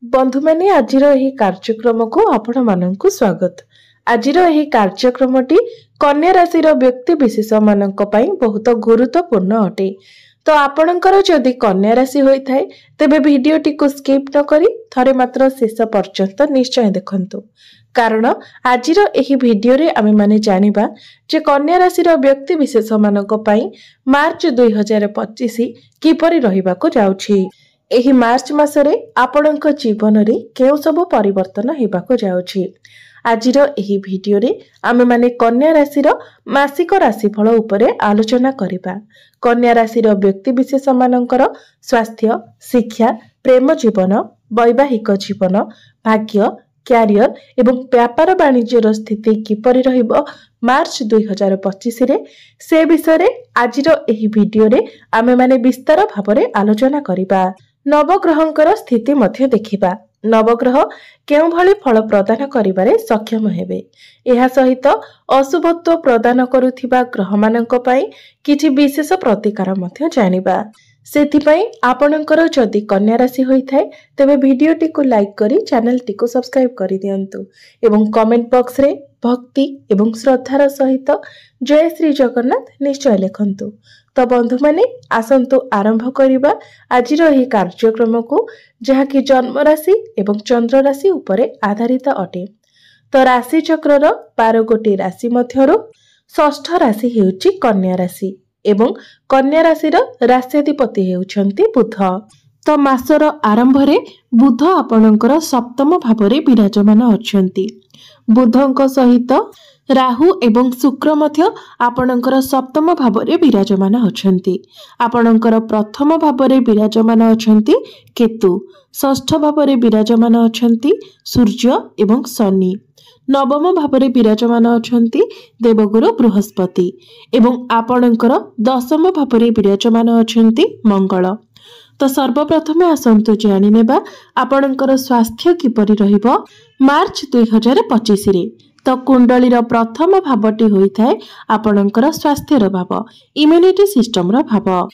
बंधु मैंने आजिर एही कार्यक्रम को आपण माननकु स्वागत। आजिर एही कार्यक्रमटी कन्या राशि व्यक्ति विशेष माननक पई बहुत गुरुत्वपूर्ण अटे। तो आपणकर जदि कन्या राशि होइथाय तेबे भिडियोटी को स्किप न करी थरे मात्र शेष पर्यंत निश्चय देखंतु, कारण आजिर एही भिडियो रे आमे माने जानिबा जे कन्या राशि व्यक्ति विशेष माननक पई मार्च 2025 किपरि रहिबाको जाउछि। एही मार्च मासरे आपणक जीवन रे केउ सब परिवर्तन हेबाको जाउछि। आजिर एही भिडियो रे आमे माने कन्या राशि मासिक राशिफल उपरे आलोचना करिबा। कन्या राशि व्यक्ति विशेष मानकर स्वास्थ्य, शिक्षा, प्रेम जीवन, वैवाहिक जीवन, भाग्य, क्यारियर एवं व्यापार वाणिज्यर स्थिति किपरि रहिबो मार्च 2025 रे से विषय रे आजिर एही भिडियो रे आमे माने विस्तार भाबरे आलोचना करिबा। नवग्रहंकर स्थिति मध्य देखिबा। नवग्रह केउ भली फल प्रदान करिबारे सक्षम हेबे। एहा सहित अशुभत्व प्रदान करुथिबा ग्रह मानक पई किछि विशेष प्रतिकार मध्य जानिबा। सेथिपई आपणकर जदि कन्या राशि होइथाय तेबे भिडियोटी को लाइक करी चैनल टी को सब्सक्राइब करि दियंतु एवं कमेंट बॉक्स रे भक्ति एवं श्रद्धार सहित जय श्री जगन्नाथ निश्चय लिखंतु। तो बंधु माने आसंतु आरंभ करिबा आजिर एही कार्यक्रम को, जहा कि जन्म राशि एवं चंद्र राशि उपरे आधारित अटे। तो राशि चक्रर 12 गोटी राशि मध्यरो षष्ठ राशि हेउची कन्या राशि एवं कन्या राशिर राश्याधिपति हेउछंती बुध। तो मासर आरंभ रे बुध आपणकर सप्तम भावरे विराजमान अछंती। बुधंक सहित राहु एवं शुक्र मध्य आपणकर सप्तम भावरे विराजमान अछंती। आपणकर प्रथम भावरे विराजमान अछंती केतु, षष्ठ भावरे विराजमान अछंती सूर्य एवं शनि, नवम भावरे विराजमान अछंती देवगुरु बृहस्पति एवं आपणकर दशम भावरे विराजमान अछंती मंगल। तो सर्वप्रथमे आसंतु जानि नेबा आपणकर स्वास्थ्य किपरि रहिबो मार्च 2025 रे। तो कुंडलीर प्रथम भावटी होइथाय आपणकर स्वास्थ्यर भाव, इम्यूनिटी सिस्टम रो भाव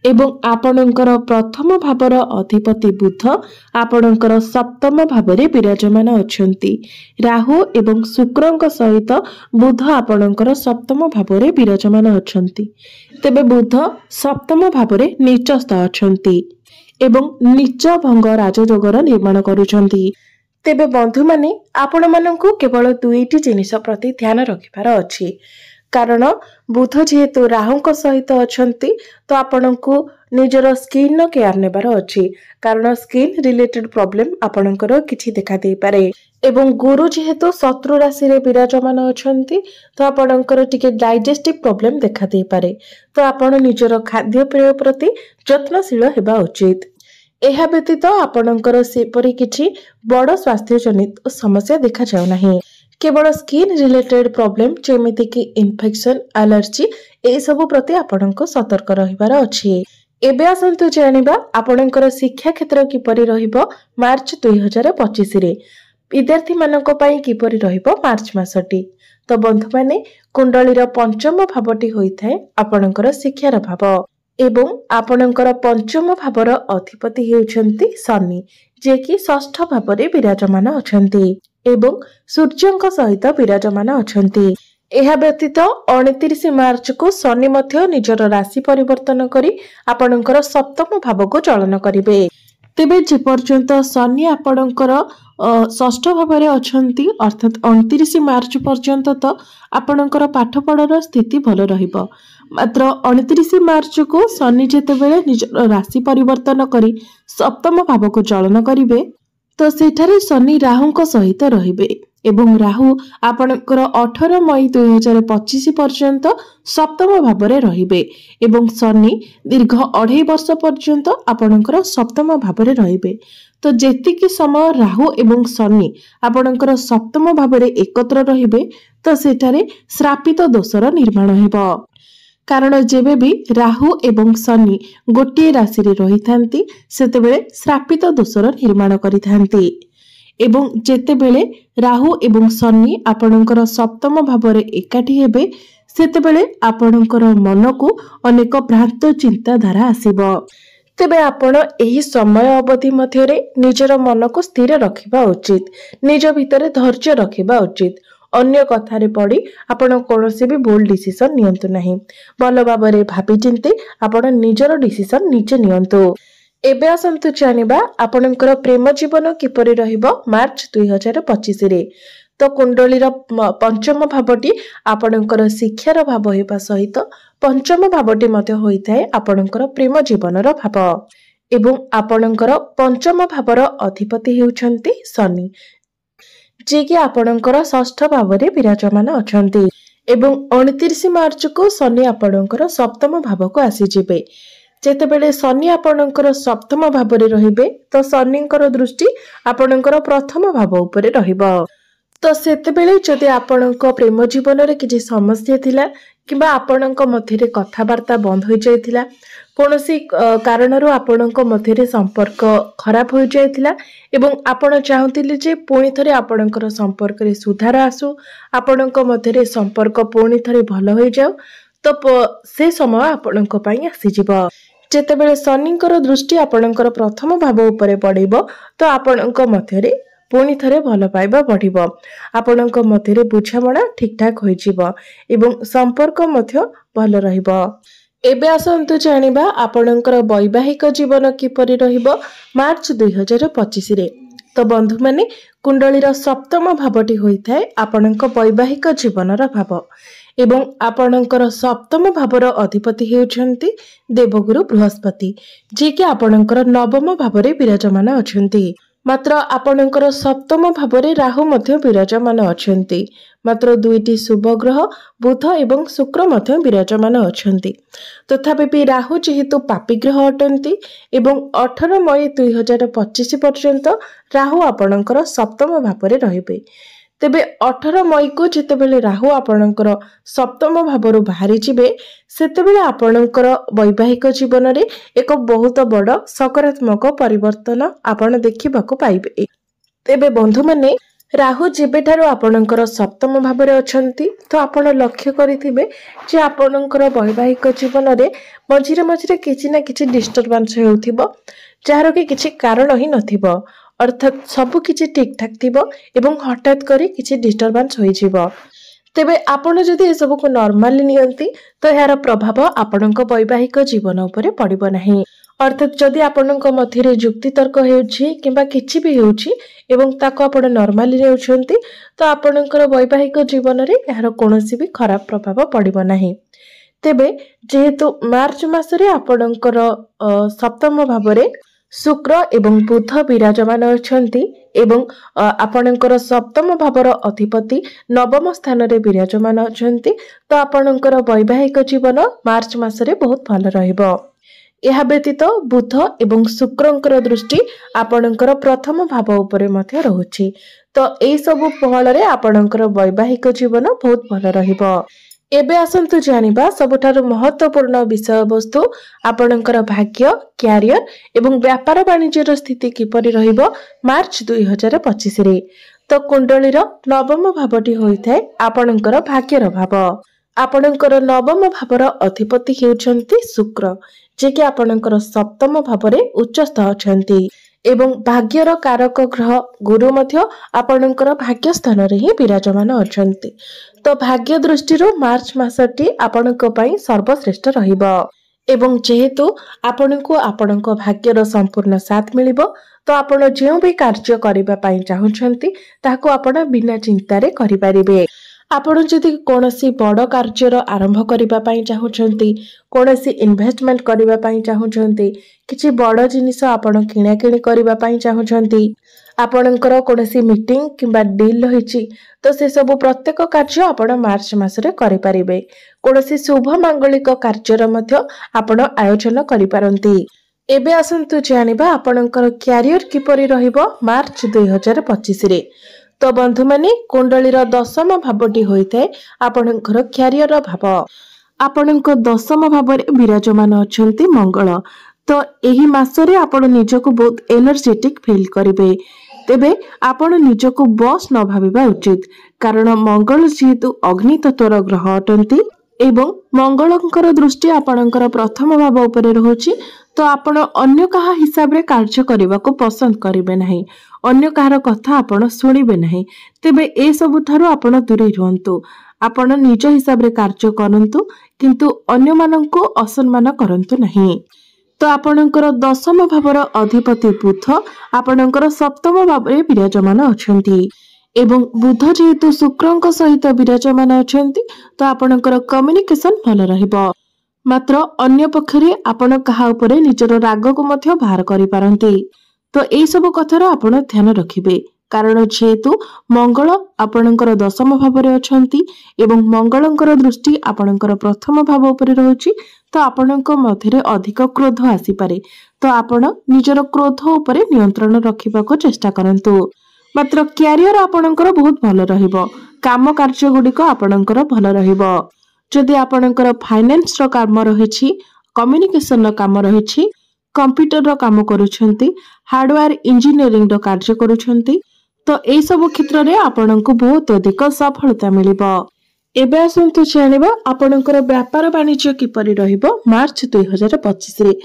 एवं आपणकर प्रथम भावर अधिपति बुध आपणकर सप्तम भावरे विराजमान अछंती। राहु एवं शुक्रंक सहित बुध आपणकर सप्तम भावरे विराजमान अछंती। तेबे बुध सप्तम भावरे नीचस्थ अछंती एवं नीच भंग राजयोगर निर्माण करूछंती। तेबे बंधु माने आपण माननकु केवल दुईटी जिनिस प्रति ध्यान रखिबार अछि, कारण बुध जेहेतु राहुंक सहित अछंती तो आपणकु निजर स्किन केयर नेबार अछि, कारण स्किन रिलेटेड प्रॉब्लम आपणकर किछि देखा देई पारे। एवं गुरु जेहेतु शत्रु राशि रे विराजमान अछंती तो आपणकर टिके डाइजेस्टिव प्रॉब्लम देखा देई पारे। तो आपण निजर खाद्य पेय प्रति यत्नशील हेबा उचित। एहा व्यतीत आपणकर सेपरि किछि बड़ स्वास्थ्य जनित समस्या देखा जाउ नाही। केवल स्किन रिलेटेड प्रॉब्लम जेमिति कि इन्फेक्शन, एलर्जी ए सब प्रति आपणको सतर्क रहिबार अछि। एबे आसंतु जानिबा आपणकर शिक्षा क्षेत्र किपरि रहिबो मार्च 2025 रे। विद्यार्थी मानक पई किपरि रहिबो मार्च मासटी। तो बंधु माने कुंडलीर पंचम भावटी होइथाय आपणकर शिक्षार भाव एवं आपणकर पंचम भावर अधिपति हेउछंती शनि, जे कि षष्ठ भावरे विराजमान अछंती एवं सूर्यंक सहित विराजमान अछंती। एहा व्यतीत 29 मार्च को शनि मध्य निजर राशि परिवर्तन करी आपणकर सप्तम भाव को चलन करिवे। तेबे जे पर्यंत शनि आपणकर षष्ठ भावरे अछंती अर्थात 29 मार्च पर्यंत तो आपणकर पाठपढ़ार स्थिति भल रहिबो। मात्र 29 मार्च को शनि जेतेबेले निजर राशि परिवर्तन करी सप्तम भाव को चलन करिवे तो सेठारे शनि राहुंक सहित रहिबे एवं राहु आपणकर 18 मई 2025 पर्यंत सप्तम भावरे रहिबे एवं शनि दीर्घ 2.5 वर्ष पर्यंत आपणकर सप्तम भावरे रहिबे। तो जेतिकी समय राहु एवं शनि आपणकर सप्तम भावरे एकत्र रहिबे तो सेठारे श्रापित दोषर निर्माण हेबो, कारण जेबे भी राहु एवं शनि गोटे राशि रे रहिथांती सेतेबेले श्रापित दोषर निर्माण करिथांती एवं जेतेबेले राहु एवं शनि आपणकर सप्तम भावरे एकाठी हेबे सेतेबेले आपणकर मन को अनेक भ्रांत चिंताधारा आसीबो। तेबे आपण एही समय अवधि मध्यरे निजर मन को स्थिर रखिबा उचित, निज भितरे धैर्य रखिबा उचित। अन्य कथारे पड़ी आपण कौनसी भी भूल डिसीजन नियंतु नहीं। भल भाबरे भाबी चिंती आपण निजर डिसीजन निजे नियंतु। एबे आसंतु जानिबा आपणकर प्रेम जीवन किपरि रहिबो मार्च 2025 रे। तो कुंडलीर पंचम भावटी आपणकर शिक्षार भाव हेबा सहित पंचम भावटी मध्य होइथाय आपणकर प्रेम जीवनर भाव एवं आपणकर पंचम भावर अधिपति हेउछन्ति शनि, जे कि आपणकर षष्ठ भावरे विराजमान अछन्ति एवं 29 मार्च को शनि आपणकर सप्तम भाव को आसी जिबे। जेतेबेले शनि आपणकर सप्तम भावरे रहिबे तो शनिकर दृष्टि आपणकर प्रथम भाव उपरे रहिबो। तो सेतेबेले जदि आपणक प्रेम जीवन रे किछि समस्या थिला किबा आपणक मध्यरे कथावार्ता बंद हो जाइथिला, कोनोसी कारणरू आपणक मध्यरे संपर्क खराब हो जाइथिला एवं आपण चाहूतिले जे पुणी थरे आपणकर संपर्क रे सुधार आसु, आपणक मध्यरे संपर्क पुणी थरे भलो हो जाउ, तो से समय आपणक पई आसी जिवो। जेतेबेले शनिकर दृष्टि आपणकर प्रथम भाव उपरे पड़िबो तो आपणक मध्यरे पुणी थरे भल पाइबा बढ़िबो, आपणक मध्यरे बुझामणा ठीक ठाक होई जिवो एवं संपर्क मध्य भल रहिबो। एबे आसंतु जानिबा आपणकर वैवाहिक जीवन किपरि रहिबो मार्च 2025 रे। तो बंधु माने कुंडलीर सप्तम भावटी होइथाय आपणक वैवाहिक जीवनर भाव एवं आपणकर सप्तम भावर अधिपति हेउछन्ति देवगुरु बृहस्पति, जे कि आपणकर नवम भावरे विराजमान अछन्ति। मात्र आपणकर सप्तम भावरे राहु मध्य विराजमान अछन्ति। मात्र दुईटी शुभ ग्रह बुध एवं शुक्र मध्य विराजमान अछन्ति। तथापि भी राहु जेहेतु पापी ग्रह अटन्ति एवं 18 मई 2025 पर्यंत राहु आपणकर सप्तम भावरे रहिबे। तेबे 18 मई को जेतेबेले राहु आपणकर सप्तम भावरु बाहरी जिबे सेतेबेले आपणकर वैवाहिक जीवन रे एक बहुत बड़ सकारात्मक परिवर्तन आपण देखिबाको पाइबे। तेबे बंधु माने राहु जेबेठारु आपणकर सप्तम भावरे अछंती तो आपण लक्ष्य करिथिबे जे आपणकर वैवाहिक जीवन रे मझिरे मझिरे किछि ना किछि डिस्टर्बेंस हेउथिबो, जार कि किछि कारण ही नथिबो, अर्थात सबु किछि ठीक ठाक थिबो एवं हठात करी किछि डिस्टर्बेंस होई जिवो। तेबे आपण जदि ए सब को नॉर्मली नियंती तो यार प्रभाव आपणक वैवाहिक जीवन उपरे पड़िबो नाही। अर्थात जदि आपणक मध्यरे जुक्ति तर्क हेउछि किबा किछि भी हेउछि एवं ताको आपण नॉर्मली नेउछन्ती तो आपणकर वैवाहिक जीवन रे यार कोनोसी भी खराब प्रभाव पड़िबो नाही। तेबे जेहेतु मार्च मासरे आपणकर सप्तम भावरे शुक्र एवं बुध विराजमान अछन्ति एवं आपणकर सप्तम भावर अधिपति नवम स्थान रे विराजमान अछन्ति तो आपणकर वैवाहिक जीवन मार्च मासरे बहुत भल रहिबो। यह व्यतीत बुध एवं शुक्रंकर दृष्टि आपणकर प्रथम भाव उपरे मध्य रहुछि तो एई सब फल रे आपणकर वैवाहिक जीवन बहुत भल रहिबो। एबे आसंतु जानिबा सबठारु महत्वपूर्ण विषय वस्तु आपणकर भाग्य, क्यारियर एवं व्यापार वाणिज्यर स्थिति किपरि रहिबो मार्च 2025 रे। तो कुंडलीर नवम भावटी होइथाय आपणकर भाग्यर भाव। आपणकर नवम भावर अधिपति हेउछन्ति शुक्र, जे कि आपणकर सप्तम भावरे उच्चस्थ अछन्ति एवं भाग्यर कारक ग्रह गुरु मध्य आपणकर भाग्य स्थान रे ही विराजमान अछन्ति। तो भाग्य दृष्टि मार्च मासटी आपणक पई सर्वश्रेष्ठ रहिबो एवं जेहेतु आपणको आपणक भाग्यर संपूर्ण साथ मिलिबो तो आपण जेउ भी कार्य करिबा पई चाहुछन्ति ताको आपण बिना चिंता रे करि परिबे। आपण जदि कोनोसी बड़ कार्यर आरंभ करिबा पई चाहुछन्ति, कोनोसी इन्वेस्टमेंट करिबा पई चाहुछन्ति, किछि बड़ जिनिस आपण किणा किणी करिबा पई चाहुछन्ति, आपणकर कोनोसी मीटिंग किंबा डील रहिछि तो से सब प्रत्येक कार्य आपण मार्च मासरे करि परिबे। कोनोसी शुभ मांगलिक कार्यर मध्य आपण आयोजन करि पारंती। एबे आसंतु जानिबा आपणकर क्यारियर किपरि रहिबो मार्च 2025 रे। तो बंधु माने कुंडलीर दशम भावटी होइथाय आपणकर क्यारियर भाव। आपणक दशम भावरे विराजमान अछन्ति मंगल, तो एही मासरे आपण निजको बहुत एनर्जेटिक फील करिवे। तेबे आपण निजको बॉस न भाबिबा उचित, कारण मंगल जेहेतु अग्नि तत्वर ग्रह अटंती एवं मंगलंकर दृष्टि आपणकर प्रथम भाव उपरे रहुछि। तो आपण अन्य कहा हिसाब रे कार्य करने को पसंद करेंगे नहीं, अन्य कहार कथा आपण शुणिबे नहीं। तेबे ए सबु थारु आपण दूरे रुहंतु। आपण निज हिसाब रे कार्य करंतु, किंतु अन्य माननको असम्मान करंतु नहीं। तो आपणकर दशम भावर अधिपति बुध आपणकर सप्तम भाव रे विराजमान अछंती एवं बुध जेहेतु शुक्रंक सहित विराजमान अछंती, तो आपणकर कम्युनिकेशन भल रहिबो। मात्र अन्य पक्षरे आपण कहा उपरे निजर राग को मध्य बाहर करि पारंती। तो एई सब कथार आपण ध्यान रखिबे, कारण जेहेतु मंगल आपणकर दशम भाव रे अछंती एवं मंगलंकर दृष्टि आपणकर प्रथम भाव उपरे रहउची, तो आपणक मध्यरे अधिक क्रोध आसी पारे। तो आपण निजर क्रोध उपरे नियंत्रण रखिबाको चेष्टा करंतु। मात्र क्यारियर आपणकर बहुत भल रहिबो, काम कार्य गुडिक आपणकर भल रहिबो। जदि आपणकर फाइनेंस रो काम रहिछि, कम्युनिकेशन रो काम रहिछि, कंप्यूटर रो काम करूछंती, हार्डवेयर इंजीनियरिंग रो कार्य करूछंती, तो एई सब क्षेत्र रे आपणको बहुत अधिक सफलता मिलिबो। एबे आसंतु जानिबा आपणकर व्यापार वाणिज्य किपरि रहिबो मार्च 2025 रे।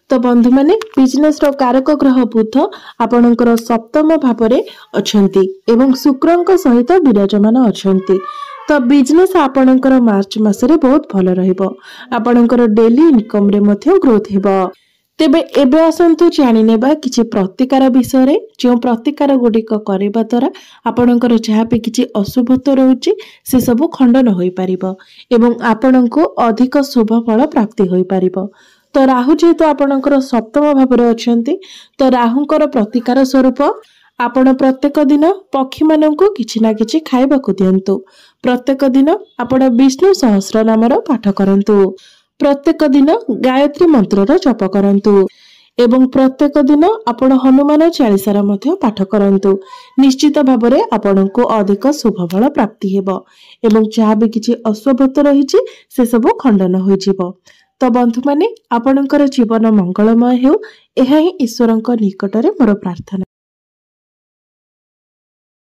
तो बंधु माने बिजनेस रो कारक ग्रह बुध आपणकर सप्तम भाव रे अछंती एवं शुक्रंक सहित विराजमान अछंती। तो बिजनेस आपणकर मार्च मासरे बहुत भल रहिबो। आपणकर डेली इनकम रे मध्य ग्रोथ हेबो। तेबे एबे आसंतु जानि नेबा किछि प्रतिकार विषय रे, जो प्रतिकार गुडिक करबा द्वारा आपणकर जहा भी किछि अशुभत्व रहउची से सब खंडन होई परिबो एवं आपणको अधिक शुभ फल प्राप्ति होई परिबो। तो राहु जेहेतु आपणकर सप्तम भाव रे अछंती, तो राहुंकर प्रतिकार स्वरूप आपण प्रत्येक दिन पक्षी माननको किछि ना किछि खाइबाकू दियंतु। प्रत्येक दिन आपण विष्णु सहस्र नामर पाठ करंतु। प्रत्येक दिन गायत्री मंत्रर जप करंतु एवं प्रत्येक दिन आपण हनुमान चालीसार मध्य पाठ करंतु। निश्चित भाबरे आपणको अधिक शुभ फल प्राप्ति हेबो एवं जहा भी किछि अशुभत्व रहिछि से सब खंडन होई जिवो। तो बंधु माने आपणकर जीवन मंगलमय हेउ, एहा ही ईश्वरंक निकटरे मोर प्रार्थना।